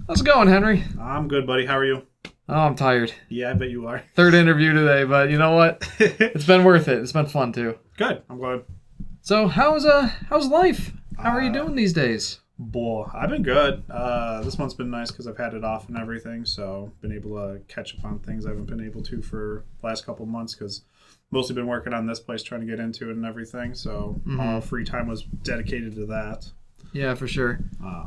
How's it going, Henry? I'm good, buddy. How are you? Oh, I'm tired. Yeah, I bet you are. Third interview today, but you know what? It's been worth it. It's been fun, too. Good. I'm glad. So, how's life? How are you doing these days? Boy, I've been good. This month's been nice because I've had it off and everything, so been able to catch up on things I haven't been able to for the last couple months because mostly been working on this place, trying to get into it and everything, so all free time was dedicated to that. Yeah, for sure.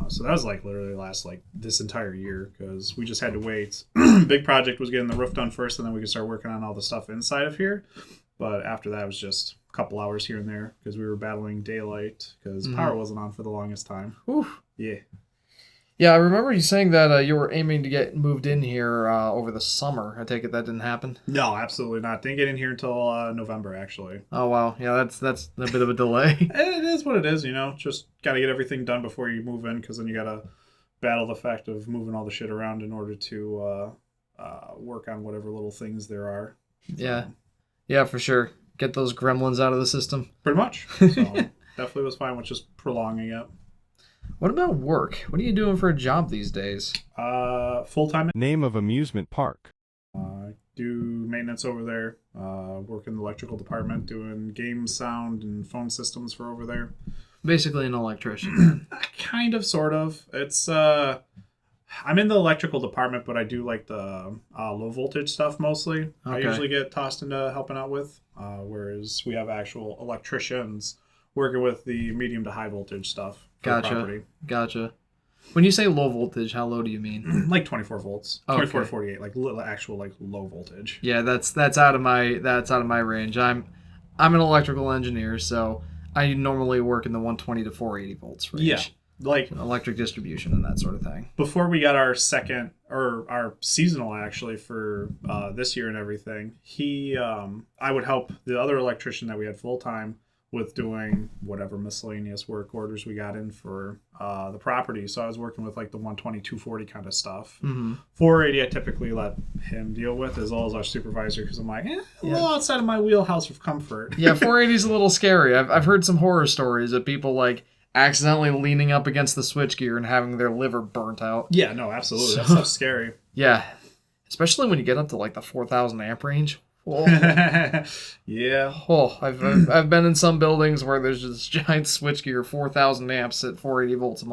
So that was literally last this entire year because we just had to wait. Big project was getting the roof done first, and then we could start working on all the stuff inside of here. But after that, it was just a couple hours here and there because we were battling daylight because power wasn't on for the longest time. Oof. Yeah. Yeah, I remember you saying that you were aiming to get moved in here over the summer. I take it that didn't happen? No, absolutely not. Didn't get in here until November, actually. Oh, wow. Yeah, that's a bit of a delay. It is what it is, Just got to get everything done before you move in because then you got to battle the fact of moving all the shit around in order to work on whatever little things there are. Yeah. Yeah, for sure. Get those gremlins out of the system. Pretty much. So definitely was fine with just prolonging it. What about work? What are you doing for a job these days? Full-time. Name of amusement park. Do maintenance over there. Work in the electrical department, doing game sound and phone systems for over there. Basically an electrician. Kind of, sort of. It's I'm in the electrical department, but I do the low voltage stuff mostly. Okay. I usually get tossed into helping out with, whereas we have actual electricians working with the medium to high voltage stuff. Gotcha. When you say low voltage, how low do you mean? 24 volts, 24 to 48, actual low voltage. Yeah, that's out of my range. I'm an electrical engineer, so I normally work in the 120 to 480 volts range. Yeah. Electric distribution and that sort of thing. Before we got our second or our seasonal actually for this year and everything, I would help the other electrician that we had full time with doing whatever miscellaneous work orders we got in for the property. So I was working with the 120, 240 kind of stuff. 480 I typically let him deal with as well as our supervisor because I'm a little outside of my wheelhouse of comfort. Yeah, 480 is a little scary. I've heard some horror stories of people accidentally leaning up against the switchgear and having their liver burnt out. Yeah, no, absolutely. That stuff's scary. Yeah, especially when you get up to the 4,000 amp range. Oh. Yeah. Oh, I've been in some buildings where there's this giant switchgear, 4,000 amps at 480 volts.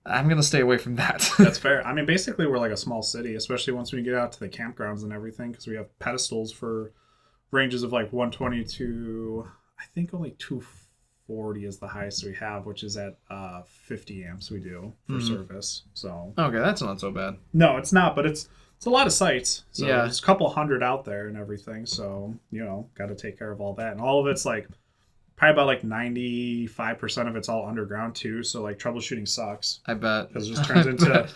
I'm gonna stay away from that. That's fair. Basically we're a small city, especially once we get out to the campgrounds and everything, because we have pedestals for ranges of 120 to I think only 240 is the highest we have, which is at 50 amps we do for service. So okay, that's not so bad. No, it's not, but it's a lot of sites. So yeah. There's a couple hundred out there and everything. So, got to take care of all that. And all of it's probably about 95% of it's all underground too. So troubleshooting sucks. I bet. Because it just turns into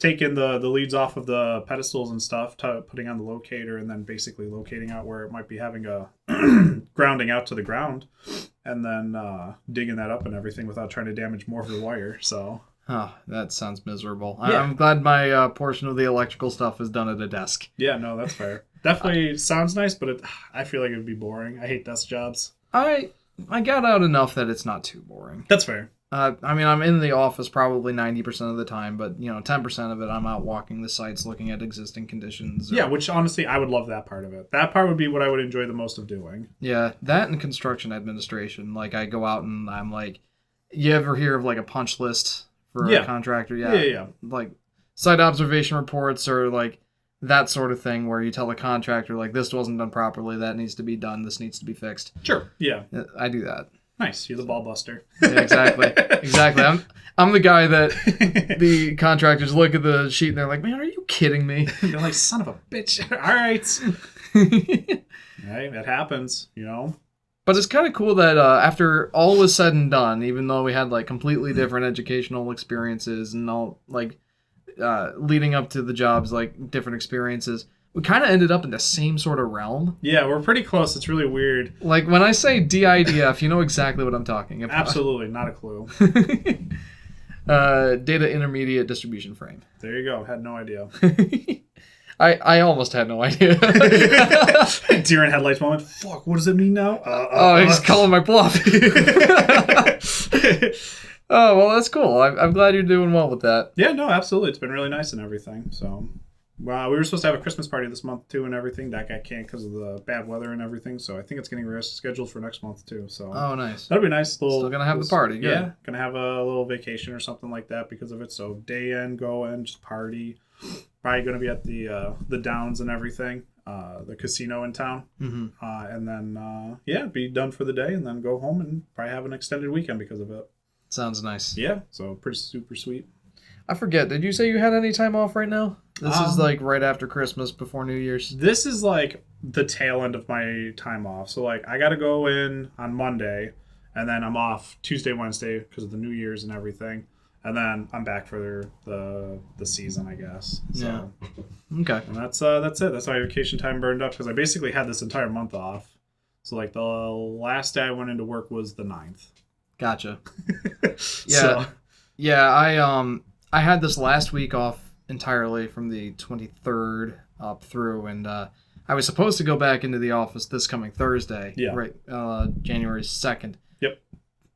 taking the leads off of the pedestals and stuff, putting on the locator, and then basically locating out where it might be having a grounding out to the ground, and then digging that up and everything without trying to damage more of the wire. So. Oh, that sounds miserable. Yeah. I'm glad my portion of the electrical stuff is done at a desk. Yeah, no, that's fair. Definitely sounds nice, but I feel like it would be boring. I hate desk jobs. I got out enough that it's not too boring. That's fair. I'm in the office probably 90% of the time, but 10% of it I'm out walking the sites looking at existing conditions. Yeah, which honestly I would love that part of it. That part would be what I would enjoy the most of doing. Yeah, that and construction administration. I go out and I'm you ever hear of a punch list for a contractor? Yeah. Site observation reports or that sort of thing where you tell the contractor this wasn't done properly, that needs to be done, this needs to be fixed. Sure. Yeah. I do that. Nice. You're the ball buster. Yeah, exactly. I'm the guy that the contractors look at the sheet and they're like, man, are you kidding me? They're like, son of a bitch. All right. Hey, that happens, But it's kind of cool that after all was said and done, even though we had completely different educational experiences and all leading up to the jobs, different experiences, we kind of ended up in the same sort of realm. Yeah, we're pretty close. It's really weird. When I say DIDF, you know exactly what I'm talking about. Absolutely, not a clue. Data intermediate distribution frame. There you go. Had no idea. I almost had no idea. Deer in headlights moment. Fuck, what does it mean now? He's calling my bluff. Oh, well, that's cool. I'm glad you're doing well with that. Yeah, no, absolutely. It's been really nice and everything. So, well, we were supposed to have a Christmas party this month too and everything. That got canceled because of the bad weather and everything. So I think it's getting scheduled for next month too. So Oh, nice. that'll be nice. Still gonna have the party. Good. Yeah, gonna have a little vacation or something like that because of it. So day in, go in, just party. Probably gonna be at the Downs and everything, the casino in town, and then be done for the day and then go home and probably have an extended weekend because of it. Sounds nice. Yeah, so pretty super sweet. I forget. Did you say you had any time off right now? This is like right after Christmas, before New Year's. This is like the tail end of my time off. So like I got to go in on Monday, and then I'm off Tuesday, Wednesday because of the New Year's and everything, and then I'm back for the season, I guess. So, yeah. Okay. And that's it. That's my vacation time burned up because I basically had this entire month off. So like the last day I went into work was the 9th. Gotcha. Yeah. Yeah, I had this last week off entirely from the 23rd up through, and I was supposed to go back into the office this coming Thursday. Yeah. Right, January 2nd. Yep.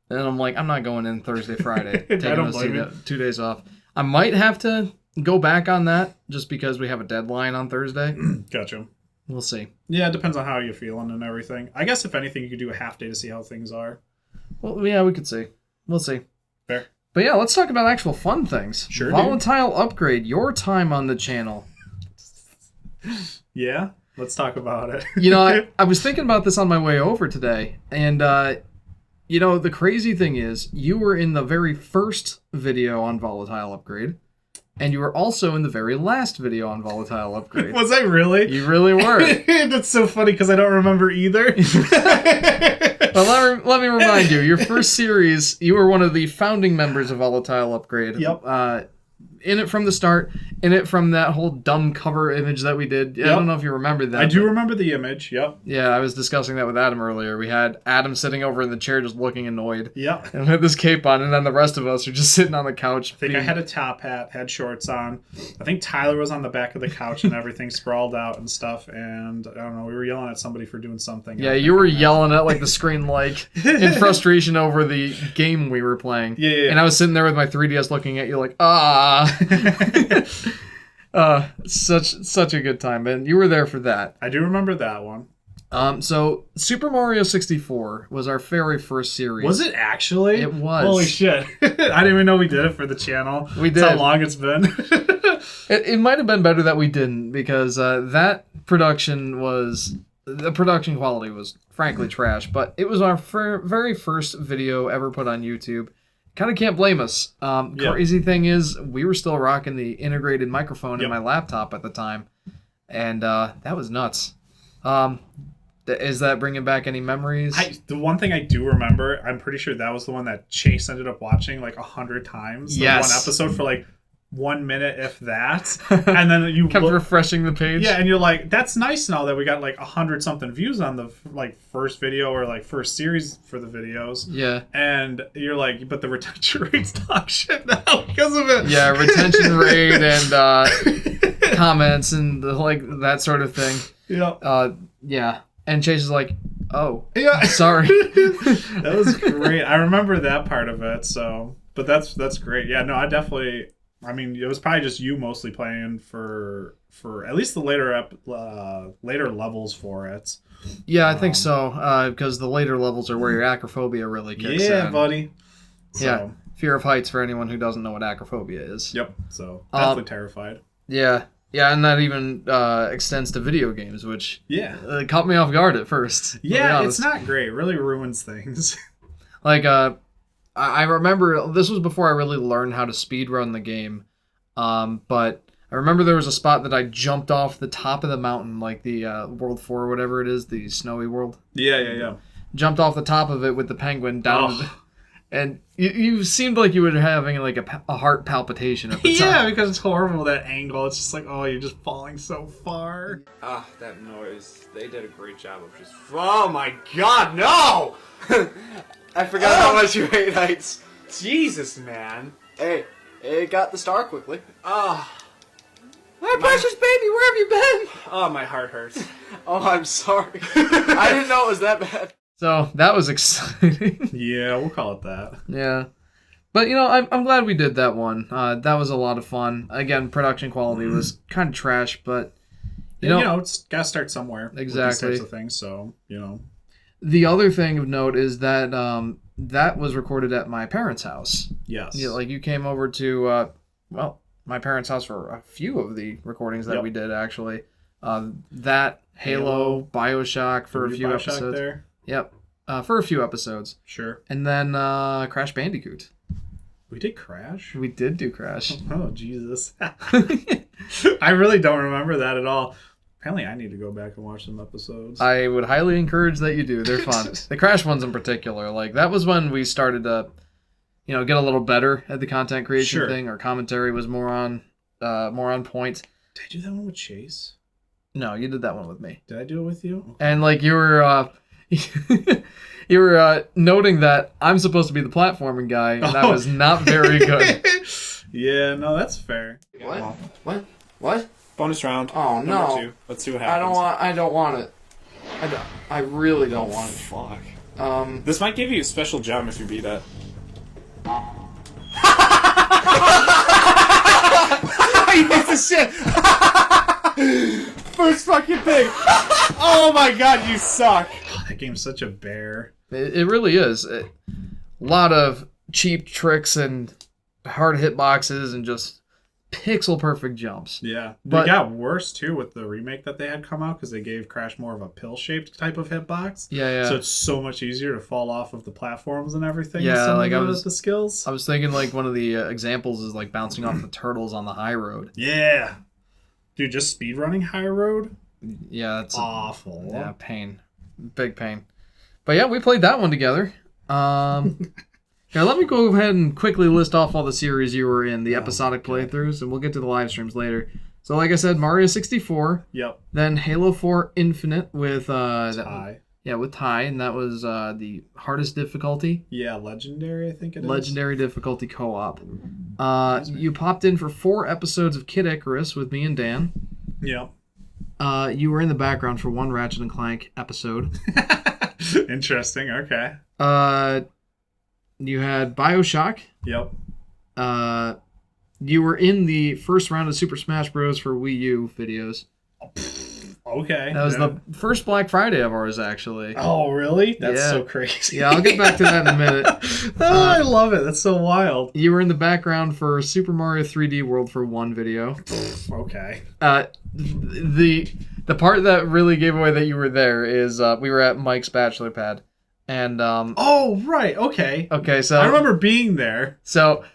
And I'm like, I'm not going in Thursday, Friday. I don't blame you. 2 days off. I might have to go back on that just because we have a deadline on Thursday. Gotcha. We'll see. Yeah, it depends on how you're feeling and everything. I guess if anything, you could do a half day to see how things are. Well, yeah, we could see. We'll see. Fair. But yeah, let's talk about actual fun things. Sure. Volatile Upgrade, your time on the channel. Yeah, let's talk about it. You know, I was thinking about this on my way over today, and you know, the crazy thing is, you were in the very first video on Volatile Upgrade, and you were also in the very last video on Volatile Upgrade. Was I really? You really were. That's so funny because I don't remember either. Well, let me remind you, your first series, you were one of the founding members of Volatile Upgrade. Yep. In it from the start, in it from that whole dumb cover image that we did. I don't know if you remember that. I do remember the image, yep. Yeah, I was discussing that with Adam earlier. We had Adam sitting over in the chair just looking annoyed. Yep. And with this cape on, and then the rest of us are just sitting on the couch. I think I had a top hat, had shorts on. I think Tyler was on the back of the couch and everything, sprawled out and stuff, and I don't know, we were yelling at somebody for doing something. Yeah, you were yelling at like the screen like in frustration over the game we were playing. Yeah. And I was sitting there with my 3DS looking at you like, such a good time, and you were there for that. I do remember that one. So Super Mario 64 was our very first series. Was it actually? It was. Holy shit. I didn't even know we did it for the channel. We did. That's how long it's been. It might have been better that we didn't, because the production quality was frankly trash, but it was our very first video ever put on YouTube. Kind of can't blame us. Crazy thing is, we were still rocking the integrated microphone in my laptop at the time, and that was nuts. Is that bringing back any memories? The one thing I do remember, I'm pretty sure that was the one that Chase ended up watching like 100 times. Yes. One episode for like 1 minute, if that. And then you kept refreshing the page. Yeah, and you're like, that's nice now that we got like 100 something views on the like first video or like first series for the videos. Yeah. And you're like, but the retention rate's dog shit now because of it. Yeah, retention rate and comments and like that sort of thing. Yeah. Yeah. And Chase is like, oh, yeah, sorry. That was great. I remember that part of it. So, but that's great. Yeah, no, I mean, it was probably just you mostly playing for at least the later levels for it. Yeah, I think so. Because the later levels are where your acrophobia really kicks in. Yeah, buddy. So, yeah, fear of heights for anyone who doesn't know what acrophobia is. Yep. So definitely terrified. Yeah. Yeah, and that even extends to video games, which caught me off guard at first. Yeah, it's not great. It really ruins things. Like, I remember, this was before I really learned how to speedrun the game, but I remember there was a spot that I jumped off the top of the mountain, like the World 4 or whatever it is, the snowy world. Yeah. Jumped off the top of it with the penguin down and you seemed like you were having like a heart palpitation at the time. Yeah, because it's horrible, that angle. It's just like, oh, you're just falling so far. Ah, that noise. They did a great job of just... Oh my god, no! I forgot how much you hate heights. Jesus, man. Hey, it got the star quickly. Ah. My precious baby, where have you been? Oh, my heart hurts. Oh, I'm sorry. I didn't know it was that bad. So that was exciting. Yeah, we'll call it that. Yeah. But, I'm glad we did that one. That was a lot of fun. Again, production quality was kind of trash, but, it's got to start somewhere. Exactly. With these types of things, so, The other thing of note is that that was recorded at my parents' house. Yes. Yeah, like you came over to, my parents' house for a few of the recordings that we did, actually. That, Halo, Bioshock for a few episodes. There? Yep. For a few episodes. Sure. And then Crash Bandicoot. We did Crash? We did do Crash. Oh, Jesus. I really don't remember that at all. Apparently, I need to go back and watch some episodes. I would highly encourage that you do. They're fun. The Crash ones in particular. Like, that was when we started to, get a little better at the content creation thing. Our commentary was more on point. Did I do that one with Chase? No, you did that one with me. Did I do it with you? Okay. And, like, you were... you were noting that I'm supposed to be the platforming guy, and that was not very good. Yeah, no, that's fair. What? Bonus round. Oh, no. Number 2. Let's see what happens. I don't want it. I really don't want it. Fuck. This might give you a special gem if you beat it. You piece of shit! First fucking thing! Oh my god, you suck! That game's such a bear. It really is. A lot of cheap tricks and hard hitboxes and just pixel perfect jumps. Yeah. But it got worse too with the remake that they had come out because they gave Crash more of a pill-shaped type of hitbox. Yeah. So it's so much easier to fall off of the platforms and everything. Yeah, with some like of the skills. I was thinking like one of the examples is like bouncing off the turtles on the high road. Yeah. Dude, just speedrunning high road? Yeah, that's awful. Yeah, pain. Big pain. But yeah, we played that one together. Here, let me go ahead and quickly list off all the series you were in, the episodic playthroughs, and we'll get to the live streams later. So like I said, Mario 64. Yep. Then Halo 4 Infinite with Ty. with Ty, and that was the hardest difficulty. Yeah, Legendary, I think it is. Legendary difficulty co-op. You popped in for 4 episodes of Kid Icarus with me and Dan. Yep. You were in the background for 1 Ratchet and Clank episode. Interesting, okay. You had Bioshock. Yep. You were in the first round of Super Smash Bros. For Wii U videos. Okay. That was the first Black Friday of ours, actually. Oh, really? That's so crazy. Yeah, I'll get back to that in a minute. I love it. That's so wild. You were in the background for Super Mario 3D World for 1 video. Okay. The part that really gave away that you were there is we were at Mike's bachelor pad. And oh, right. Okay. Okay, so I remember being there. So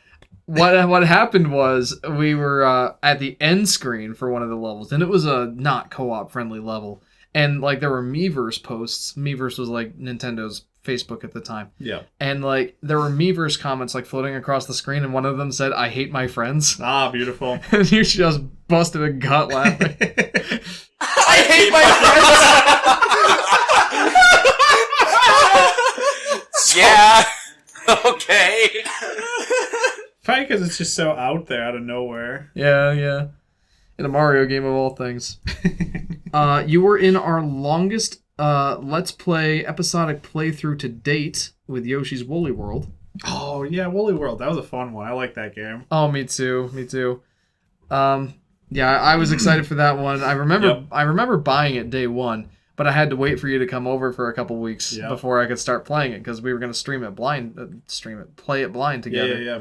what happened was we were at the end screen for one of the levels, and it was a not co-op friendly level. And like there were Miiverse posts. Miiverse was like Nintendo's Facebook at the time. Yeah. And like there were Miiverse comments like floating across the screen, and one of them said, "I hate my friends." Ah, beautiful. And you just busted a gut laughing. I hate my friends. Yeah. Okay. Probably because it's just so out there, out of nowhere. Yeah. In a Mario game of all things. You were in our longest Let's Play episodic playthrough to date with Yoshi's Woolly World. Oh, yeah, Woolly World. That was a fun one. I like that game. Oh, me too. Yeah, I was excited for that one. I remember buying it day one, but I had to wait for you to come over for a couple weeks before I could start playing it because we were going to play it blind together. Yeah.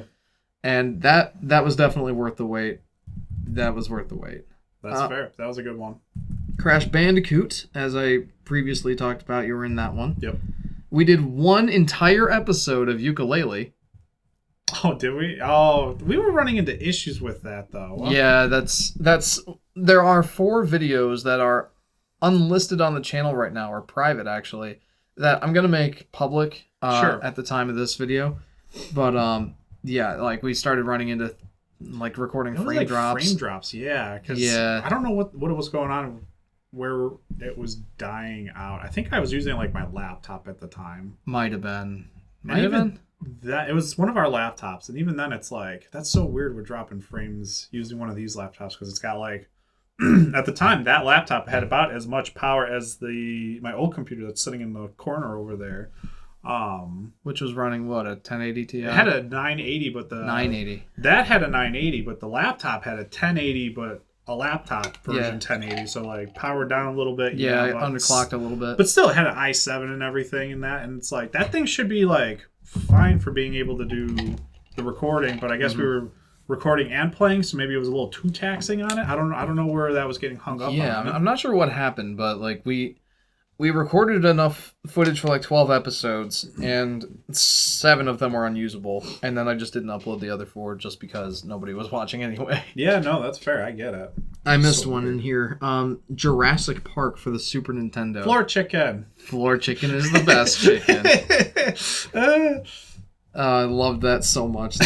And that was definitely worth the wait. That was worth the wait. That's fair. That was a good one. Crash Bandicoot, as I previously talked about, you were in that one. Yep. We did 1 entire episode of Ukulele. Oh, did we? Oh, we were running into issues with that, though. Well, yeah, that's. There are 4 videos that are unlisted on the channel right now, or private, actually, that I'm going to make public at the time of this video. But, yeah, like, we started running into, like, recording frame drops. Frame drops, yeah. Cause I don't know what was going on, where it was dying out. I think I was using, like, my laptop at the time. Might have been. That it was one of our laptops, and even then it's like, that's so weird we're dropping frames using one of these laptops, because it's got like at the time that laptop had about as much power as my old computer that's sitting in the corner over there. Which was running what, a 1080 Ti? It had a 980, but the 980. That had a 980, but the laptop had a 1080, but a laptop version 1080. So like powered down a little bit. Yeah, underclocked a little bit. But still, it had an i7 and everything in that, and it's like that thing should be like fine for being able to do the recording. But I guess we were recording and playing, so maybe it was a little too taxing on it. I don't know where that was getting hung up. Yeah, on. I'm not sure what happened, but like we recorded enough footage for like 12 episodes, and 7 of them were unusable, and then I just didn't upload the other 4 just because nobody was watching anyway. Yeah, no, that's fair. I get it. I missed one in here. Jurassic Park for the Super Nintendo. Floor chicken. Floor chicken is the best chicken. I loved that so much.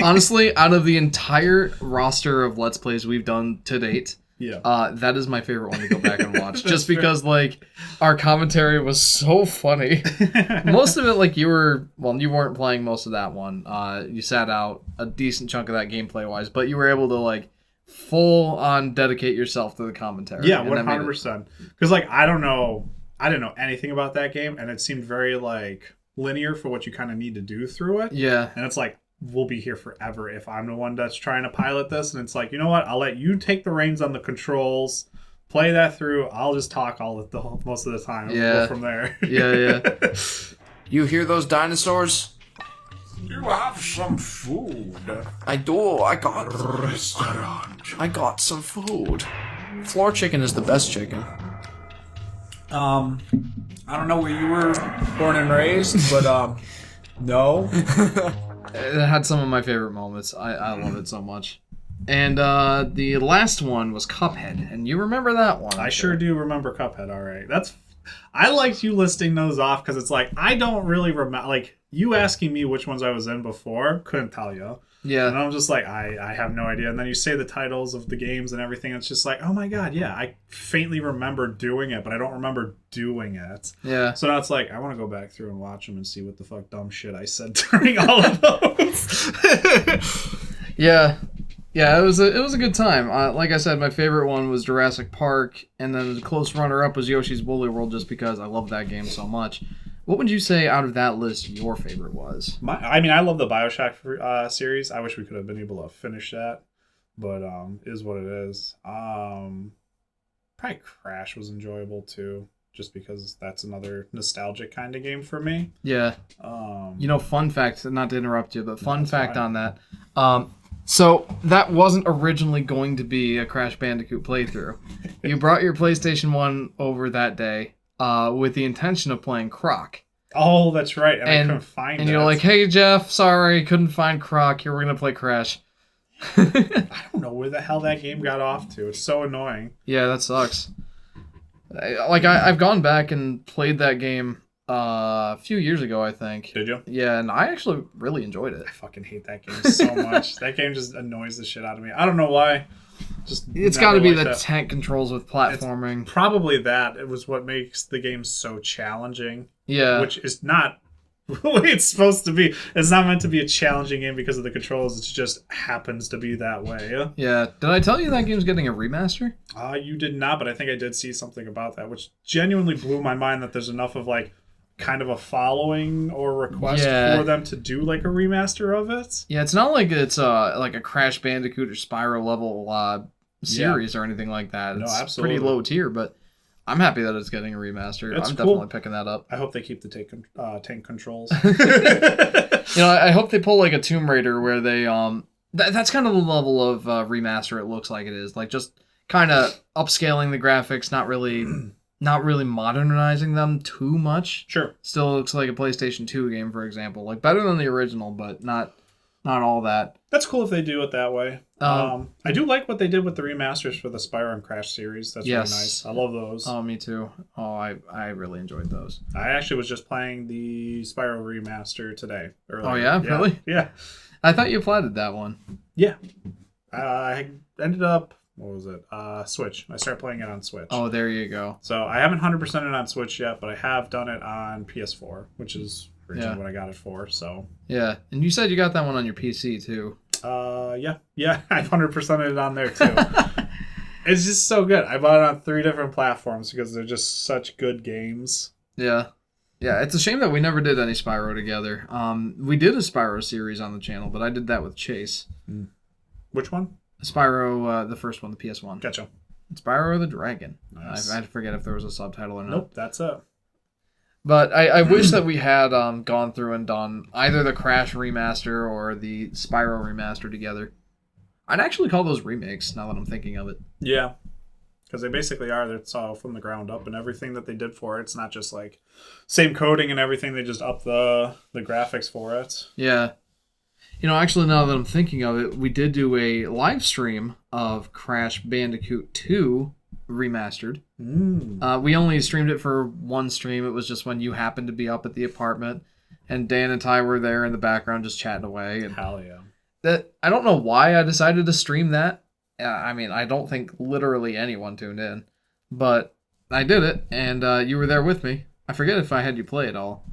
Honestly, out of the entire roster of Let's Plays we've done to date, that is my favorite one to go back and watch. Just because, like, our commentary was so funny. Most of it, like, you weren't playing most of that one. You sat out a decent chunk of that gameplay-wise, but you were able to, like, full-on dedicate yourself to the commentary. Yeah, 100%. Because, like, I didn't know anything about that game, and it seemed very, like, linear for what you kind of need to do through it. Yeah. And it's like, we'll be here forever if I'm the one that's trying to pilot this. And it's like, you know what? I'll let you take the reins on the controls, play that through. I'll just talk most of the time. And we'll go from there. Yeah. You hear those dinosaurs? You have some food. I do. I got some food. Floor chicken is the best chicken. I don't know where you were born and raised, but no. It had some of my favorite moments. I love it so much. And the last one was Cuphead, and you remember that one? I sure do remember Cuphead. All right, I liked you listing those off because it's like I don't really remember. Like you asking me which ones I was in before, couldn't tell you. Yeah. And I'm just like, I have no idea. And then you say the titles of the games and everything. It's just like, oh my God, yeah, I faintly remember doing it, but I don't remember doing it. Yeah. So now it's like, I want to go back through and watch them and see what the fuck dumb shit I said during all of those. Yeah. Yeah, it was a good time. Like I said, my favorite one was Jurassic Park, and then the close runner-up was Yoshi's Woolly World just because I love that game so much. What would you say out of that list your favorite was? I love the BioShock series. I wish we could have been able to finish that, but it is what it is. Probably Crash was enjoyable too, just because that's another nostalgic kind of game for me. Yeah. Fun fact, not to interrupt you, but fun fact fine. on that. So that wasn't originally going to be a Crash Bandicoot playthrough. You brought your PlayStation 1 over that day with the intention of playing Croc. Oh, that's right. And I couldn't find it. And you're like, hey, Jeff, sorry, couldn't find Croc. Here, we're going to play Crash. I don't know where the hell that game got off to. It's so annoying. Yeah, that sucks. I've gone back and played that game a few years ago, I think. Did you? Yeah, and I actually really enjoyed it. I fucking hate that game so much. That game just annoys the shit out of me. I don't know why. It's got to be the tank controls with platforming. It's probably that. It was what makes the game so challenging. Yeah. Which is not the way it's supposed to be. It's not meant to be a challenging game because of the controls. It just happens to be that way. Yeah. Did I tell you that game's getting a remaster? You did not, but I think I did see something about that, which genuinely blew my mind that there's enough of like kind of a following or request for them to do like a remaster of it. Yeah, it's not like it's like a Crash Bandicoot or Spyro level series or anything like that. It's absolutely pretty low tier, but I'm happy that it's getting a remaster. It's I'm cool. definitely picking that up. I hope they keep the tank controls. I hope they pull like a Tomb Raider where they that's kind of the level of remaster it looks like it is. Like just kind of upscaling the graphics, not really modernizing them too much. Sure. Still looks like a PlayStation 2 game, for example. Like better than the original, but not all that. That's cool if they do it that way. I do like what they did with the remasters for the Spyro and Crash series. That's really nice. I love those. Oh, me too. Oh, I really enjoyed those. I actually was just playing the Spyro remaster today. Earlier. Oh, yeah? Really? Yeah. I thought you platted that one. Yeah. I ended up... What was it? Switch. I started playing it on Switch. Oh, there you go. So I haven't 100%ed it on Switch yet, but I have done it on PS4, which is originally what I got it for. So yeah, and you said you got that one on your PC too. Yeah, I've 100%ed it on there too. It's just so good. I bought it on 3 different platforms because they're just such good games. Yeah. Yeah, it's a shame that we never did any Spyro together. We did a Spyro series on the channel, but I did that with Chase. Which one? Spyro, the first one, the PS1. Gotcha. Spyro the Dragon. Nice. I forget if there was a subtitle or not. Nope, that's it. But I wish that we had gone through and done either the Crash remaster or the Spyro remaster together. I'd actually call those remakes, now that I'm thinking of it. Yeah. Because they basically are. It's all from the ground up, and everything that they did for it, it's not just like same coding and everything. They just up the graphics for it. Yeah. You know, actually, now that I'm thinking of it, we did do a live stream of Crash Bandicoot 2 remastered. We only streamed it for one stream. It was just when you happened to be up at the apartment, and Dan and Ty were there in the background just chatting away. And Hell yeah. that I don't know why I decided to stream that. I mean, I don't think literally anyone tuned in, but I did it, and you were there with me. I forget if I had you play it all.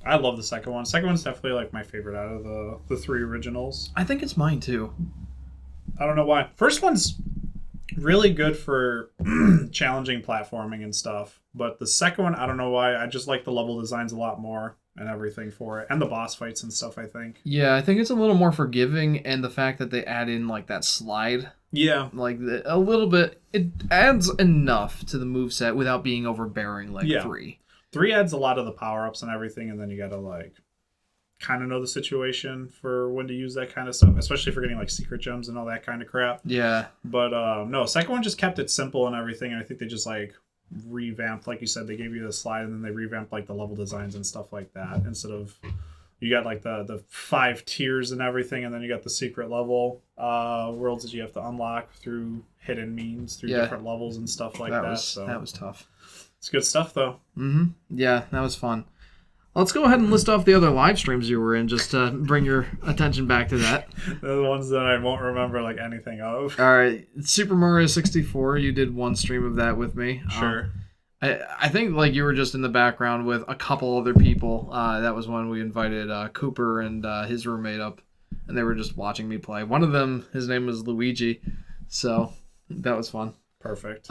I love the second one. Second one's definitely like my favorite out of the three originals. I think it's mine too. I don't know why. First one's really good for challenging platforming and stuff, but the second one, I don't know why. I just like the level designs a lot more and everything for it, and the boss fights and stuff, I think. Yeah, I think it's a little more forgiving, and the fact that they add in like that slide, Yeah. like a little bit, it adds enough to the moveset without being overbearing like 3. 3 adds a lot of the power-ups and everything, and then you gotta like kind of know the situation for when to use that kind of stuff, especially for getting like secret gems and all that kind of crap. Yeah. But no, second one just kept it simple and everything, and I think they just like revamped, like you said, they gave you the slide and then they revamped like the level designs and stuff like that, instead of you got like the 5 tiers and everything, and then you got the secret level worlds that you have to unlock through hidden means through different levels and stuff like that. So that was tough. It's good stuff though. Yeah, that was fun. Let's go ahead and list off the other live streams you were in, just to bring your attention back to that. They're the ones that I won't remember like anything of. All right, Super Mario 64. You did one stream of that with me. Sure. I think like you were just in the background with a couple other people. That was when we invited Cooper and his roommate up, and they were just watching me play. One of them, his name was Luigi, so that was fun. Perfect.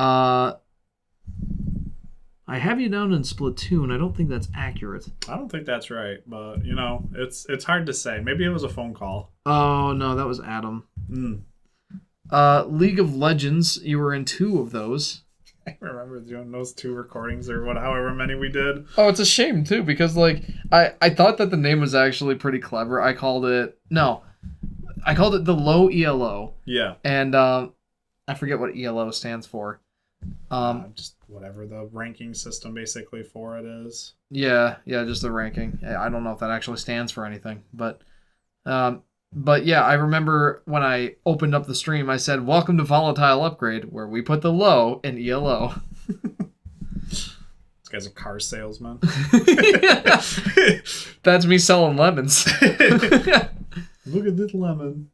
I have you down in Splatoon. I don't think that's accurate. I don't think that's right, but you know, it's hard to say. Maybe it was a phone call. Oh no, that was Adam. League of Legends. You were in 2 of those. I remember doing those 2 recordings or however many we did. Oh, it's a shame too, because like I thought that the name was actually pretty clever. I called it the low ELO. Yeah. And I forget what ELO stands for. Just whatever the ranking system basically for it is. Yeah, just the ranking. I don't know if that actually stands for anything, but yeah, I remember when I opened up the stream, I said, "Welcome to Volatile Upgrade, where we put the low in ELO." This guy's a car salesman. That's me selling lemons. Look at this lemon.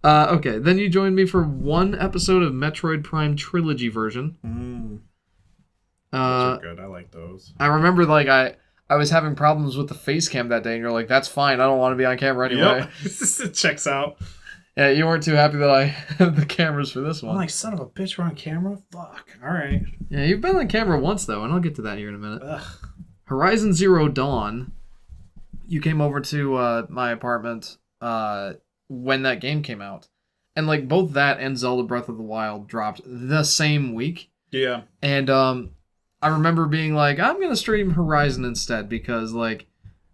Okay, then you joined me for one episode of Metroid Prime Trilogy version. Those are good. I like those. I remember like I was having problems with the face cam that day, and you're like, "That's fine. I don't want to be on camera anyway." Yep. It checks out. Yeah, you weren't too happy that I have the cameras for this one. I'm like, son of a bitch, we're on camera? Fuck. All right. Yeah, you've been on camera once, though, and I'll get to that here in a minute. Ugh. Horizon Zero Dawn. You came over to my apartment when that game came out. And like both that and Zelda Breath of the Wild dropped the same week. Yeah. And I remember being like, I'm going to stream Horizon instead because like,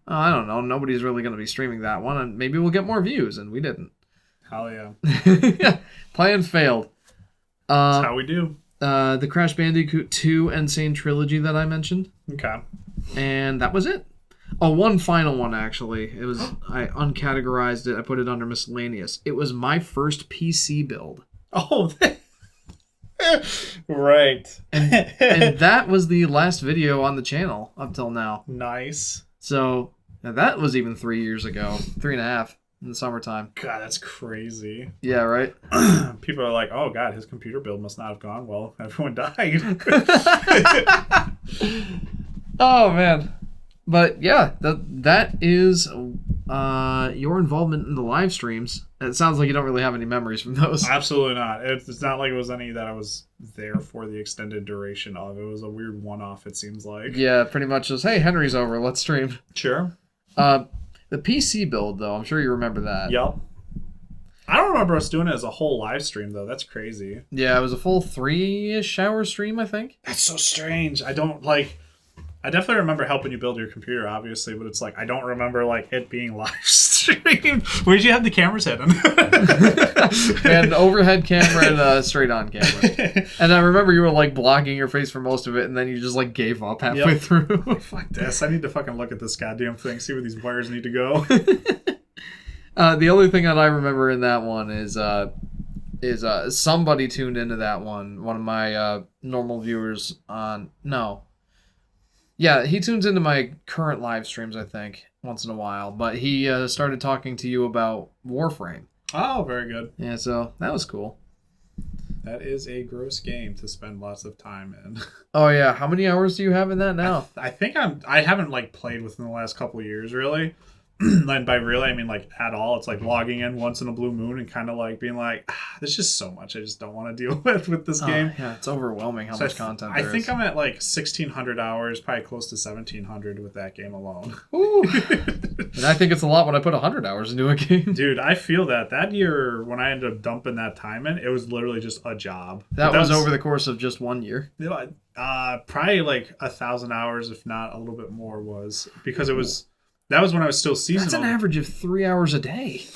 I don't know, nobody's really going to be streaming that one, and maybe we'll get more views, and we didn't. Hell yeah. Yeah, plan failed. That's how we do. The Crash Bandicoot 2 Insane Trilogy that I mentioned. Okay. And that was it. Oh, one final one, actually. It was, I uncategorized it. I put it under miscellaneous. It was my first PC build. Oh, right. And that was the last video on the channel up till now. Nice. So, now that was even 3 years ago. 3.5 in the summertime. God, that's crazy. Yeah, right? People are like, oh, God, his computer build must not have gone well. Everyone died. Oh, man. But yeah, that is your involvement in the live streams. It sounds like you don't really have any memories from those. Absolutely not. It's not like it was any that I was there for the extended duration of. It was a weird one-off, it seems like. Yeah, pretty much just, hey, Henry's over, let's stream. Sure. The PC build, though, I'm sure you remember that. Yep. I don't remember us doing it as a whole live stream, though. That's crazy. Yeah, it was a full 3-ish hour stream, I think. That's so strange. I definitely remember helping you build your computer, obviously, but it's like I don't remember like it being live streamed. Where'd you have the cameras hidden? And overhead camera and straight on camera. And I remember you were like blocking your face for most of it, and then you just like gave up halfway through. Fuck this! I need to fucking look at this goddamn thing, see where these wires need to go. The only thing that I remember in that one is somebody tuned into that one. One of my normal viewers on he tunes into my current live streams, I think, once in a while. But he started talking to you about Warframe. Oh, very good. Yeah, so that was cool. That is a gross game to spend lots of time in. Oh yeah, how many hours do you have in that now? I think I haven't like played within the last couple of years, really. And by really, I mean like at all. It's like logging in once in a blue moon and kind of like being like, there's just so much I just don't want to deal with this game. Yeah, it's overwhelming how much content there is. I think I'm at like 1,600 hours, probably close to 1,700 with that game alone. Ooh. And I think it's a lot when I put 100 hours into a game. Dude, I feel that year when I ended up dumping that time in, it was literally just a job. That was over the course of just 1 year. Probably like 1,000 hours, if not a little bit more, was because it was. That was when I was still seasonal. That's an average of 3 hours a day.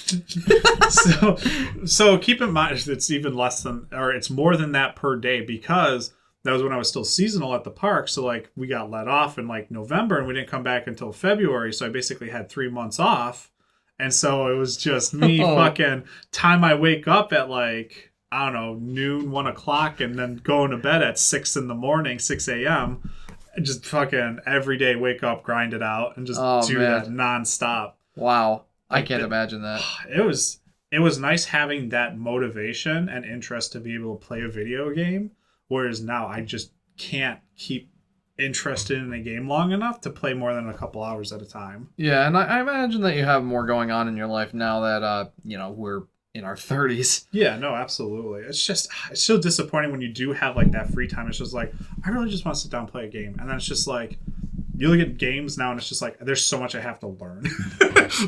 so keep in mind it's even less than, or it's more than that per day, because that was when I was still seasonal at the park. So like we got let off in like November and we didn't come back until February. So I basically had 3 months off. And so it was just me fucking time I wake up at like, I don't know, noon, 1 o'clock, and then going to bed at 6 a.m. Just fucking every day wake up, grind it out, and just do that nonstop. Wow. I can't imagine that. It was nice having that motivation and interest to be able to play a video game, whereas now I just can't keep interested in a game long enough to play more than a couple hours at a time. Yeah, and I imagine that you have more going on in your life now that we're in our 30s. Yeah, no, absolutely. It's so disappointing when you do have like that free time. It's just like, I really just want to sit down and play a game. And then it's just like, you look at games now and it's just like, there's so much I have to learn.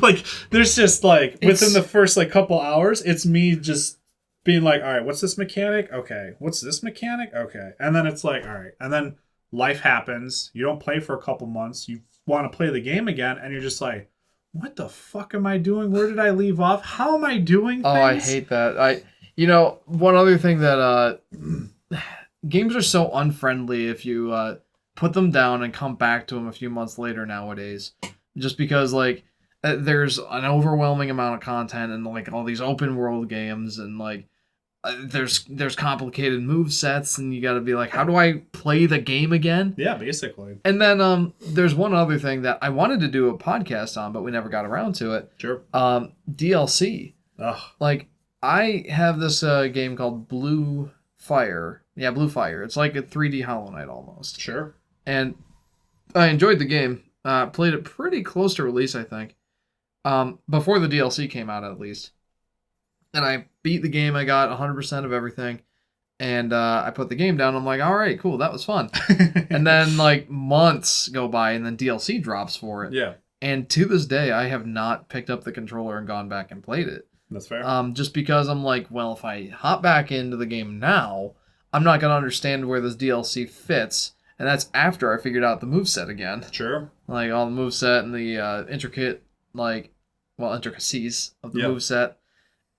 Like, there's just like, within the first like couple hours, it's me just being like, all right, what's this mechanic? Okay. What's this mechanic? Okay. And then it's like, all right. And then life happens. You don't play for a couple months. You want to play the game again. And you're just like, what the fuck am I doing? Where did I leave off? How am I doing things? Oh, I hate that. One other thing that games are so unfriendly if you put them down and come back to them a few months later nowadays. Just because like there's an overwhelming amount of content and like all these open world games and like there's complicated move sets and you got to be like, how do I play the game again? Yeah, basically. And then there's one other thing that I wanted to do a podcast on, but we never got around to it. Sure. DLC. Ugh. Like I have this game called Blue Fire. Yeah, Blue Fire. It's like a 3D Hollow Knight almost. Sure. And I enjoyed the game. Played it pretty close to release, I think. Before the DLC came out, at least. And I beat the game. I got 100% of everything. And I put the game down. I'm like, all right, cool. That was fun. And then like months go by and then DLC drops for it. Yeah. And to this day, I have not picked up the controller and gone back and played it. That's fair. Just because I'm like, well, if I hop back into the game now, I'm not going to understand where this DLC fits. And that's after I figured out the moveset again. Sure. Like all the moveset and the intricacies of the moveset.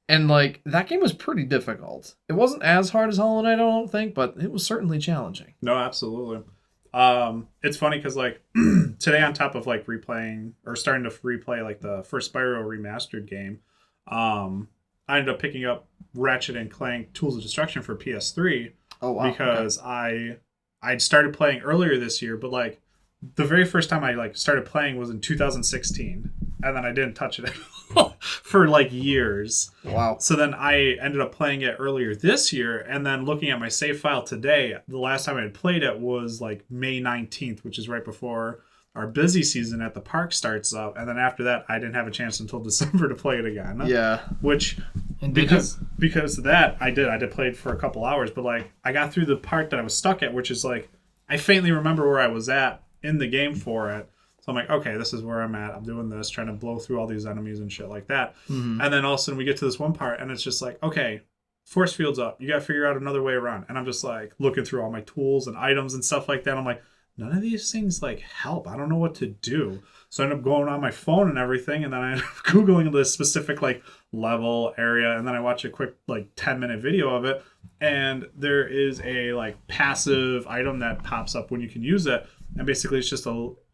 And like that game was pretty difficult. It wasn't as hard as Hollow Knight, I don't think, but it was certainly challenging. No, absolutely. It's funny because like today, on top of like replaying or starting to replay like the first Spyro remastered game, I ended up picking up Ratchet and Clank Tools of Destruction for PS3. Oh wow! Because I'd started playing earlier this year, but like the very first time I like started playing was in 2016, and then I didn't touch it for like years. Wow. So then I ended up playing it earlier this year, and then looking at my save file today, the last time I had played it was like May 19th, which is right before our busy season at the park starts up, and then after that, I didn't have a chance until December to play it again. Yeah. Which, And because of that, I did play it for a couple hours, but like I got through the part that I was stuck at, which is like I faintly remember where I was at in the game for it. So I'm like, okay, this is where I'm at. I'm doing this, trying to blow through all these enemies and shit like that. Mm-hmm. And then all of a sudden we get to this one part, and it's just like, okay, force field's up. You got to figure out another way around. And I'm just like looking through all my tools and items and stuff like that. I'm like, none of these things like help. I don't know what to do. So I end up going on my phone and everything, and then I end up Googling the specific like level area, and then I watch a quick like 10-minute video of it, and there is a like passive item that pops up when you can use it, and basically it's just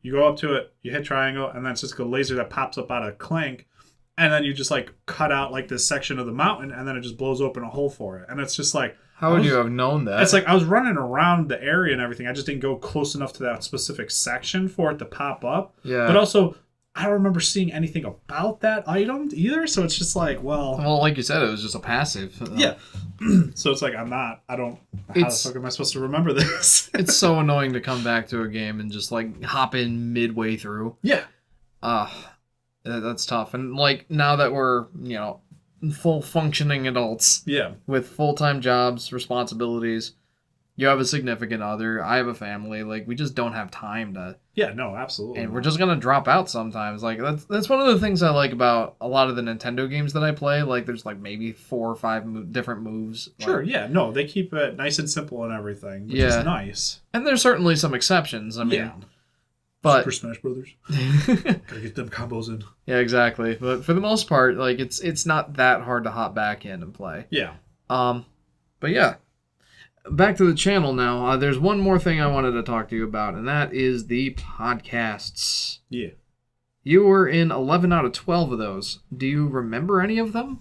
you go up to it, you hit triangle, and then it's just a laser that pops up out of Clank, and then you just like cut out like this section of the mountain, and then it just blows open a hole for it, and it's just like, how would you have known that? it's like I was running around the area and everything. I just didn't go close enough to that specific section for it to pop up. Yeah. But also, I don't remember seeing anything about that item either. So it's just like, well, like you said, it was just a passive. yeah. So it's like, how the fuck am I supposed to remember this? It's so annoying to come back to a game and just like hop in midway through. Yeah. That's tough. And like now that we're, full functioning adults. Yeah. With full-time jobs, responsibilities. You have a significant other. I have a family. Like, we just don't have time to... Yeah, no, absolutely. And we're just going to drop out sometimes. Like, that's one of the things I like about a lot of the Nintendo games that I play. Like, there's, like, maybe 4 or 5 different moves. Sure, like, yeah. No, they keep it nice and simple and everything, which is nice. And there's certainly some exceptions. I mean... Yeah. But Super Smash Brothers. Gotta get them combos in. Yeah, exactly. But for the most part, like, it's not that hard to hop back in and play. Yeah. But yeah. Back to the channel now. There's one more thing I wanted to talk to you about, and that is the podcasts. Yeah. You were in 11 out of 12 of those. Do you remember any of them?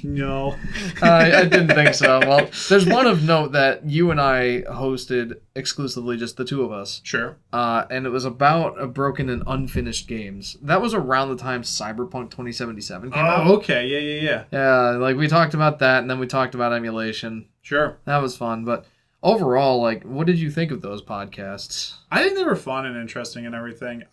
No. I didn't think so. Well, there's one of note that you and I hosted exclusively, just the two of us. Sure. And it was about a broken and unfinished games. That was around the time Cyberpunk 2077 came out. Oh, okay. Yeah. Yeah, like we talked about that, and then we talked about emulation. Sure. That was fun, but overall, like, what did you think of those podcasts? I think they were fun and interesting and everything.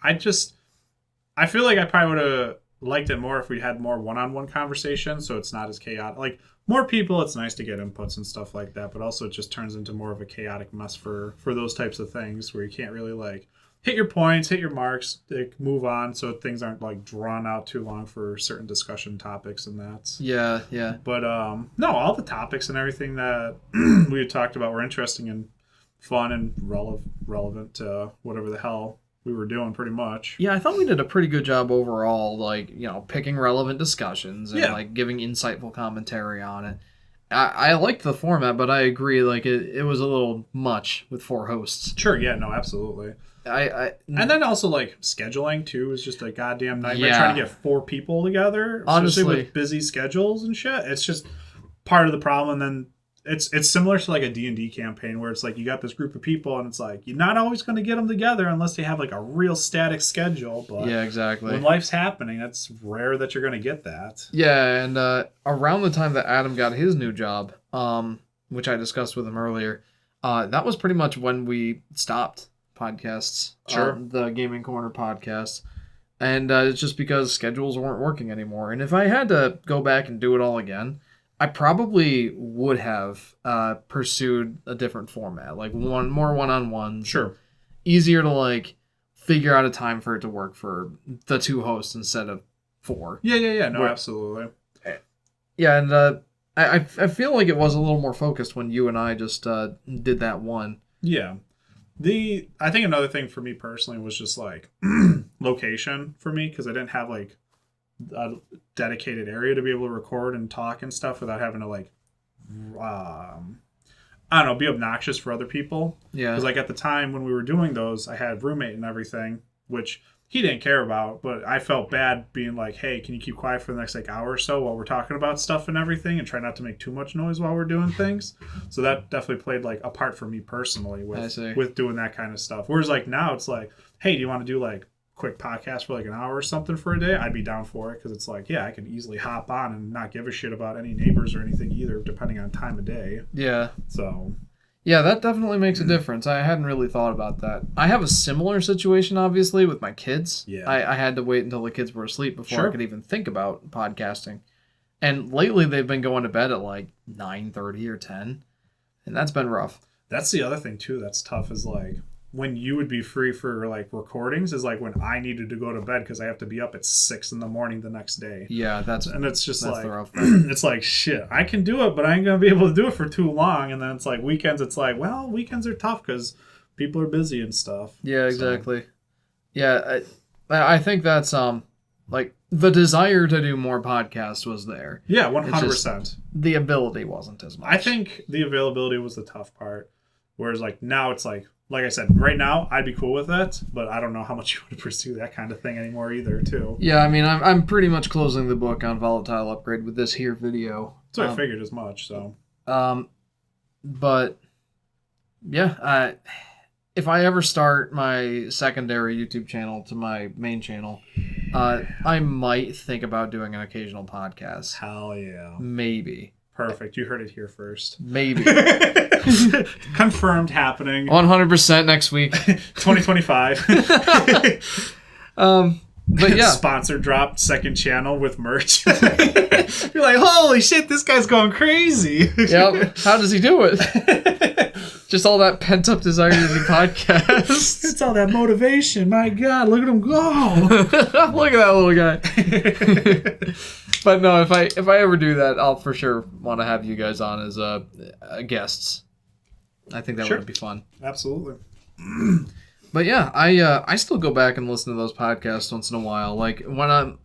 I feel like I probably would have liked it more if we had more one-on-one conversations, so it's not as chaotic. Like, more people, it's nice to get inputs and stuff like that, but also it just turns into more of a chaotic mess for those types of things where you can't really, like, hit your points, hit your marks, like, move on, so things aren't, like, drawn out too long for certain discussion topics and that. Yeah. But, no, all the topics and everything that we had talked about were interesting and fun and relevant to whatever the hell we were doing, pretty much. Yeah, I thought we did a pretty good job overall, like, picking relevant discussions and, like, giving insightful commentary on it. I liked the format, but I agree, like, it was a little much with 4 hosts. Sure, yeah, no, absolutely. And then also, like, scheduling, too, is just a goddamn nightmare trying to get 4 people together, honestly, especially with busy schedules and shit. It's just part of the problem, and then it's similar to like a D&D campaign where it's like you got this group of people and it's like you're not always going to get them together unless they have like a real static schedule. But yeah, exactly. When life's happening, it's rare that you're going to get that. Yeah, and around the time that Adam got his new job, which I discussed with him earlier, that was pretty much when we stopped podcasts. Sure. The Gaming Corner podcast. And it's just because schedules weren't working anymore. And if I had to go back and do it all again, I probably would have pursued a different format, like more one-on-ones. Sure. Easier to like figure out a time for it to work for the 2 hosts instead of 4. Yeah. No, absolutely. Yeah, and I feel like it was a little more focused when you and I just did that one. Yeah. I think another thing for me personally was just like location for me, because I didn't have like a dedicated area to be able to record and talk and stuff without having to like I don't know, be obnoxious for other people. Yeah, because like at the time when we were doing those, I had a roommate and everything, which he didn't care about, but I felt bad being like, hey, can you keep quiet for the next like hour or so while we're talking about stuff and everything, and try not to make too much noise while we're doing things. So that definitely played like a part for me personally with doing that kind of stuff. Whereas like now it's like, hey, do you want to do like quick podcast for like an hour or something for a day? I'd be down for it, because it's like, yeah, I can easily hop on and not give a shit about any neighbors or anything either, depending on time of day. Yeah. So Yeah, that definitely makes a difference. I hadn't really thought about that. I have a similar situation, obviously, with my kids. Yeah. I had to wait until the kids were asleep before Sure. I could even think about podcasting. And lately, they've been going to bed at like 9:30 or 10, and that's been rough. That's the other thing too that's tough is like when you would be free for like recordings is like when I needed to go to bed because I have to be up at 6 a.m. the next day. Yeah, And it's just that's like the rough thing. it's like shit. I can do it, but I ain't gonna be able to do it for too long. And then it's like weekends. It's like, well, weekends are tough because people are busy and stuff. Yeah, exactly. Yeah, I think that's like the desire to do more podcasts was there. Yeah, It's 100%. The ability wasn't as much. I think the availability was the tough part. Whereas like now it's like I said, right now I'd be cool with it, but I don't know how much you want to pursue that kind of thing anymore either too. Yeah, I mean, I'm pretty much closing the book on Volatile Upgrade with this here video. So I figured as much. So But yeah, if I ever start my secondary YouTube channel to my main channel, I might think about doing an occasional podcast. hell yeah, Maybe. perfect. You heard it here first. Maybe. Confirmed happening. 100% next week. 2025. But yeah. Sponsor dropped second channel with merch. You're like, holy shit, this guy's going crazy. Yep. How does he do it? Just all that pent up desire to do podcasts. It's all that motivation. My God, look at him go. Look at that little guy. But no, if I ever do that, I'll for sure want to have you guys on as guests. I think that Sure. would be fun. Absolutely. But yeah, I still go back and listen to those podcasts once in a while. Like when I'm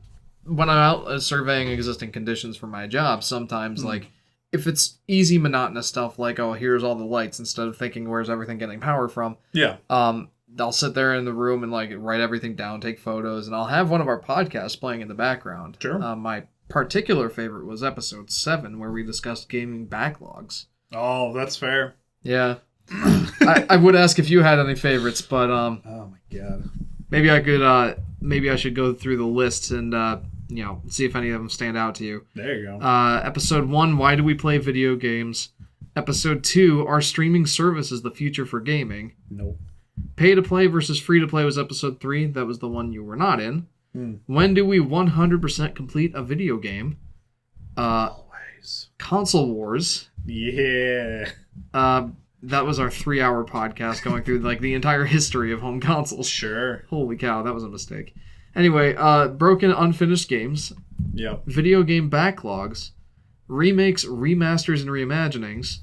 out surveying existing conditions for my job, sometimes like if it's easy monotonous stuff like, oh, here's all the lights, instead of thinking where's everything getting power from, Yeah. I'll sit there in the room and like write everything down, take photos, and I'll have one of our podcasts playing in the background. Sure. My particular favorite was episode 7, where we discussed gaming backlogs. Oh, that's fair. Yeah. I would ask if you had any favorites, but Oh my God. maybe I could maybe I should go through the list and see if any of them stand out to you. There you go. Episode 1, why do we play video games? Episode 2, are streaming services the future for gaming? Nope. Pay to play versus free to play was episode 3. That was the one you were not in. When do we 100% complete a video game? Always. Console Wars. Yeah. That was our 3-hour podcast going through like the entire history of home consoles. Sure. Holy cow, that was a mistake. Anyway, broken unfinished games, Yep. video game backlogs, remakes, remasters, and reimaginings,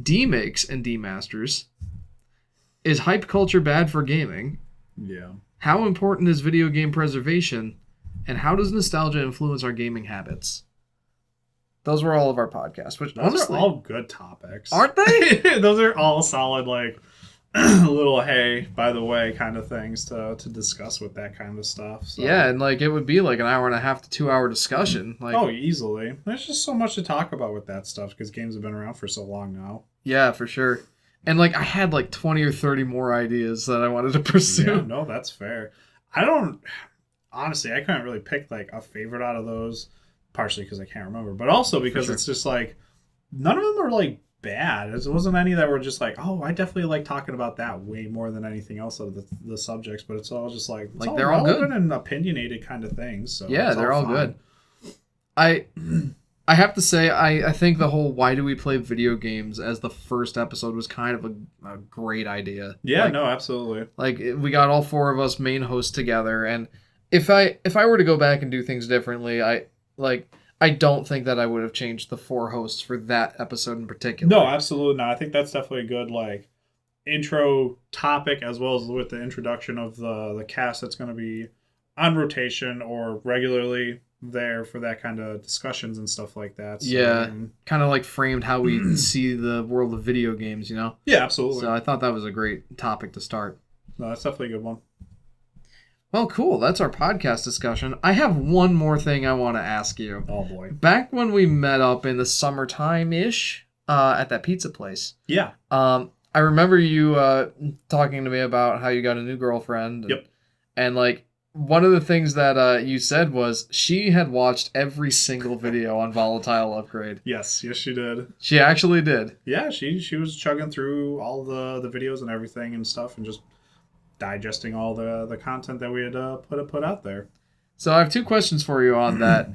demakes and demasters. Is hype culture bad for gaming? Yeah. How important is video game preservation? And how does nostalgia influence our gaming habits? Those were all of our podcasts, which Those honestly, are all good topics. aren't they? Those are all solid, like, little hey, by the way, kind of things to discuss with that kind of stuff. So. Yeah, and like it would be like an hour and a half to 2 hour discussion. Like, Oh, easily. There's just so much to talk about with that stuff because games have been around for so long now. yeah, for sure. And like I had like 20 or 30 more ideas that I wanted to pursue. Yeah, no, that's fair. I don't honestly. I couldn't really pick like a favorite out of those, partially because I can't remember, but also because sure. it's just like none of them are like bad. It wasn't any that were just like, oh, I definitely like talking about that way more than anything else of the subjects. But it's all just like They're all good and opinionated kind of things. So yeah, it's they're all fine. good. I have to say, I think the whole why do we play video games as the first episode was kind of a great idea. Yeah, Like, no, absolutely. Like we got all 4 of us main hosts together, and if I were to go back and do things differently, I don't think that I would have changed the 4 hosts for that episode in particular. No, absolutely not. I think that's definitely a good like intro topic as well as with the introduction of the cast that's going to be on rotation or regularly there for that kind of discussions and stuff like that. So, Yeah. Kind of like framed how we see the world of video games, you know? Yeah, absolutely. So I thought that was a great topic to start. No, that's definitely a good one. Well, cool. That's our podcast discussion. I have one more thing I want to ask you. Oh boy. Back when we met up in the summertime-ish at that pizza place, Yeah. I remember you talking to me about how you got a new girlfriend. Yep. And like, one of the things that you said was she had watched every single video on Volatile Upgrade. Yes, she did. She actually did. Yeah, she was chugging through all the videos and everything and stuff, and just digesting all the content that we had put out there. So I have two questions for you on that.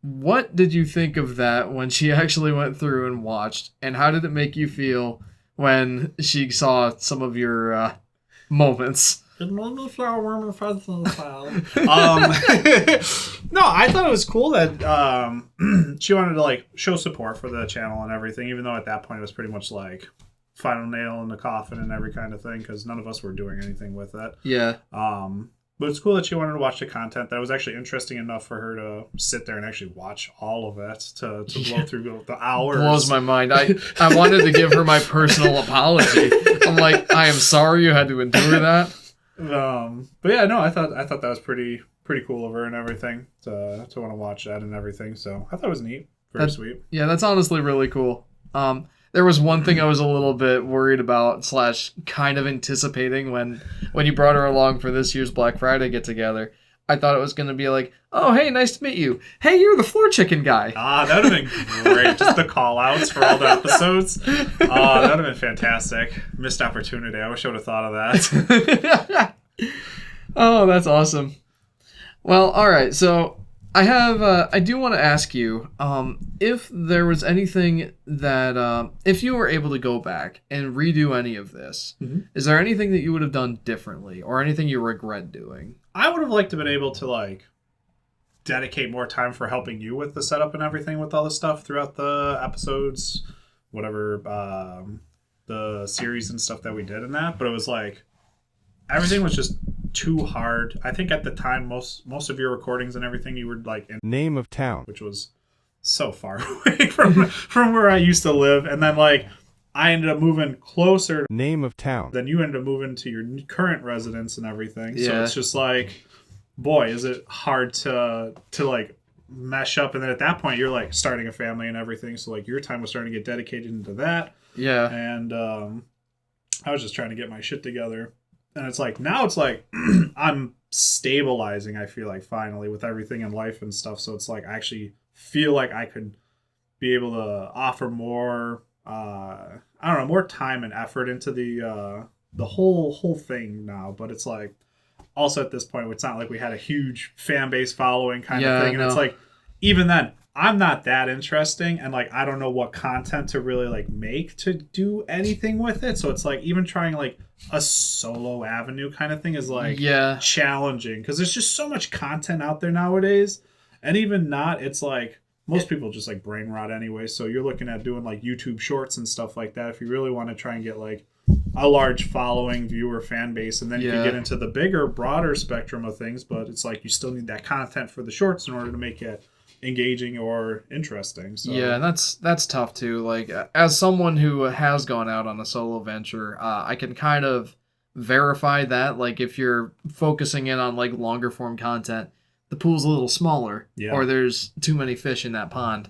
What did you think of that when she actually went through and watched, and how did it make you feel when she saw some of your moments? No, I thought it was cool that she wanted to like show support for the channel and everything, even though at that point it was pretty much like final nail in the coffin and every kind of thing, because none of us were doing anything with it. Yeah. But it's cool that she wanted to watch the content. That was actually interesting enough for her to sit there and actually watch all of it to blow through the hours. Blows my mind. I wanted to give her my personal apology. I'm like, I am sorry you had to endure that. But yeah, no, I thought that was pretty cool of her and everything to want to watch that and everything. So I thought it was neat. Very sweet. Yeah, that's honestly really cool. There was one thing I was a little bit worried about / kind of anticipating when you brought her along for this year's Black Friday get together. I thought it was going to be like, oh, hey, nice to meet you. Hey, you're the floor chicken guy. That would have been great. Just the call outs for all the episodes. That would have been fantastic. Missed opportunity. I wish I would have thought of that. Oh, that's awesome. Well, all right. So I do want to ask you if there was anything that if you were able to go back and redo any of this, is there anything that you would have done differently or anything you regret doing? I would have liked to have been able to like dedicate more time for helping you with the setup and everything with all the stuff throughout the episodes, whatever the series and stuff that we did in that. But it was like everything was just too hard. I think at the time most of your recordings and everything you were like in name of town, which was so far away from where I used to live, and then like I ended up moving closer name of town, then you ended up moving to your current residence and everything. Yeah. So it's just like, boy, is it hard to like mesh up. And then at that point you're like starting a family and everything, so like your time was starting to get dedicated into that. Yeah. And I was just trying to get my shit together. And it's like, now it's like, I'm stabilizing, I feel like, finally, with everything in life and stuff. So it's like, I actually feel like I could be able to offer more, I don't know, more time and effort into the whole thing now. But it's like, also at this point, it's not like we had a huge fan base following kind of thing. And it's like, even then, I'm not that interesting, and like I don't know what content to really like make to do anything with it. So it's like even trying like a solo avenue kind of thing is like challenging, because there's just so much content out there nowadays. And even not, it's like most people just like brain rot anyway. So you're looking at doing like YouTube shorts and stuff like that if you really want to try and get like a large following, viewer, fan base, and then you can get into the bigger, broader spectrum of things. But it's like you still need that content for the shorts in order to make it engaging or interesting. So yeah, that's tough too. Like as someone who has gone out on a solo venture, I can kind of verify that. Like if you're focusing in on like longer form content, the pool's a little smaller, or there's too many fish in that pond.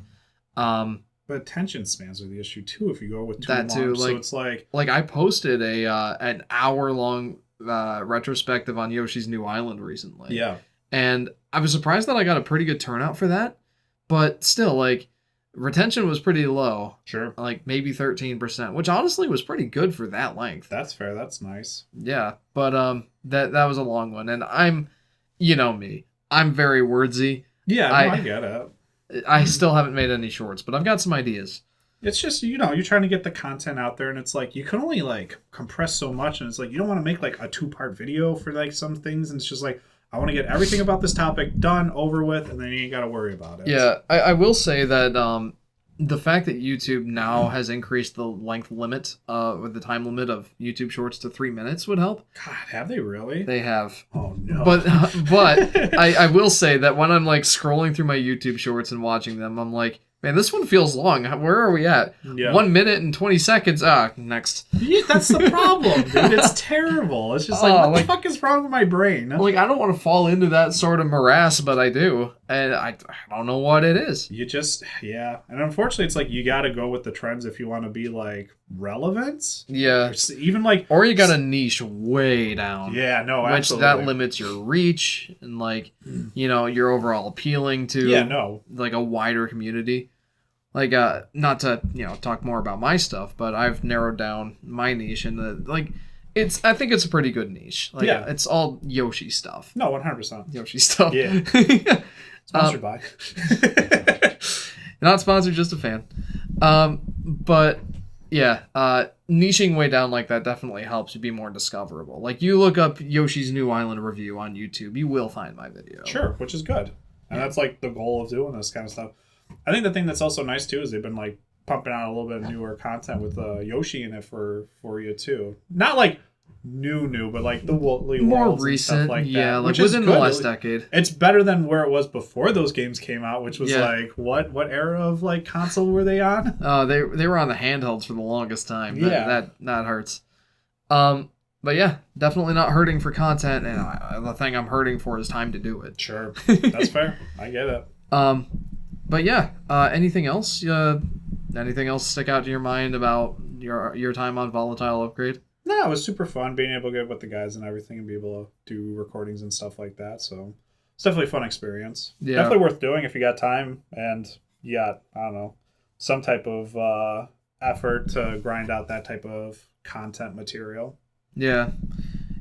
But attention spans are the issue too if you go with too long. Too, so it's like I posted an hour long retrospective on Yoshi's New Island recently. Yeah. And I was surprised that I got a pretty good turnout for that. But still, like, retention was pretty low. Sure. Like, maybe 13%, which honestly was pretty good for that length. That's fair. That's nice. Yeah. But that was a long one. And I'm, you know me, I'm very wordsy. Yeah, I get it. I still haven't made any shorts, but I've got some ideas. It's just, you know, you're trying to get the content out there, and it's like, you can only, like, compress so much, and it's like, you don't want to make, like, a 2-part video for, like, some things, and it's just like, I want to get everything about this topic done, over with, and then you ain't got to worry about it. Yeah, I will say that the fact that YouTube now has increased the length limit, with the time limit of YouTube Shorts to 3 minutes would help. God, have they really? They have. Oh, no. But I will say that when I'm, like, scrolling through my YouTube Shorts and watching them, I'm like, Man, this one feels long. Where are we at? Yeah. 1 minute and 20 seconds. Next. Yeah, that's the problem, dude. It's terrible. It's just what the fuck is wrong with my brain? Like, I don't want to fall into that sort of morass, but I do. And I don't know what it is. You just, yeah. And unfortunately, it's like you got to go with the trends if you want to be, like, relevant. Yeah. Even, like... Or you got to niche way down. Yeah, no, which absolutely. that limits your reach and, like, you know, your overall appealing to, like, a wider community. Like, not to, you know, talk more about my stuff, but I've narrowed down my niche and, like... I think it's a pretty good niche. Like, it's all Yoshi stuff. No, 100%. Yoshi stuff. Yeah. Sponsored by. Not sponsored, just a fan. But, yeah, niching way down like that definitely helps you be more discoverable. Like, you look up Yoshi's New Island review on YouTube, you will find my video. Sure, which is good. And that's, like, the goal of doing this kind of stuff. I think the thing that's also nice, too, is they've been, like, pumping out a little bit of newer content with Yoshi in it for you, too. Not, like... new, but like the more recent, stuff like that, yeah, like which within is the good. last decade. It's better than where it was before those games came out, which was like what era of like console were they on? They were on the handhelds for the longest time. Yeah, that hurts. But yeah, definitely not hurting for content, and the thing I'm hurting for is time to do it. Sure, that's fair. I get it. But yeah, anything else? Anything else stick out to your mind about your time on Volatile Upgrade? No, it was super fun being able to get with the guys and everything and be able to do recordings and stuff like that. So it's definitely a fun experience. Yeah. Definitely worth doing if you got time and you got, I don't know, some type of effort to grind out that type of content material. Yeah.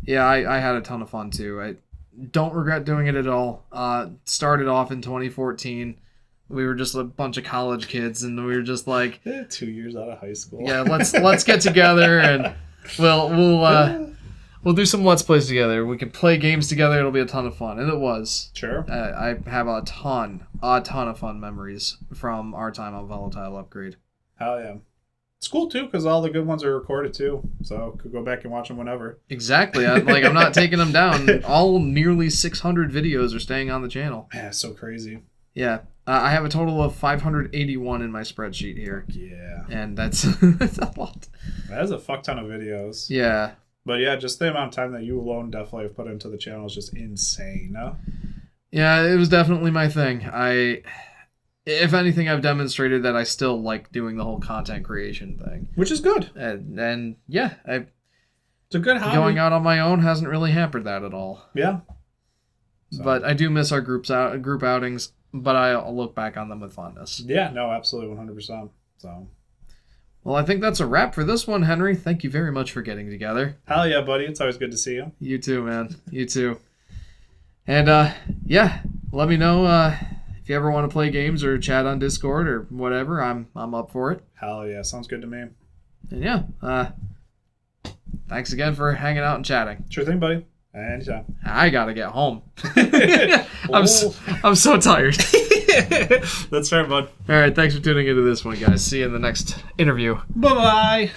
Yeah, I had a ton of fun too. I don't regret doing it at all. Started off in 2014. We were just a bunch of college kids and we were just like 2 years out of high school. Yeah, let's get together and we'll do some Let's Plays together. We can play games together. It'll be a ton of fun. And it was. Sure. I have a ton of fun memories from our time on Volatile Upgrade. Hell yeah. It's cool, too, because all the good ones are recorded, too. So could go back and watch them whenever. Exactly. I'm not taking them down. All nearly 600 videos are staying on the channel. Man, it's so crazy. Yeah. I have a total of 581 in my spreadsheet here. Yeah. And that's a lot. That is a fuck ton of videos. Yeah. But yeah, just the amount of time that you alone definitely have put into the channel is just insane. Yeah, it was definitely my thing. If anything, I've demonstrated that I still like doing the whole content creation thing. Which is good. And yeah, it's a good hobby. Going out on my own hasn't really hampered that at all. Yeah. So. But I do miss our group outings, but I'll look back on them with fondness. Yeah, no, absolutely, 100%. So. Well, I think that's a wrap for this one, Henry. Thank you very much for getting together. Hell yeah, buddy. It's always good to see you. You too, man. You too. And, yeah, let me know if you ever want to play games or chat on Discord or whatever. I'm up for it. Hell yeah, sounds good to me. And, yeah, thanks again for hanging out and chatting. Sure thing, buddy. Anytime. I gotta get home. I'm so tired. That's fair, bud. All right, thanks for tuning into this one, guys. See you in the next interview. Bye-bye.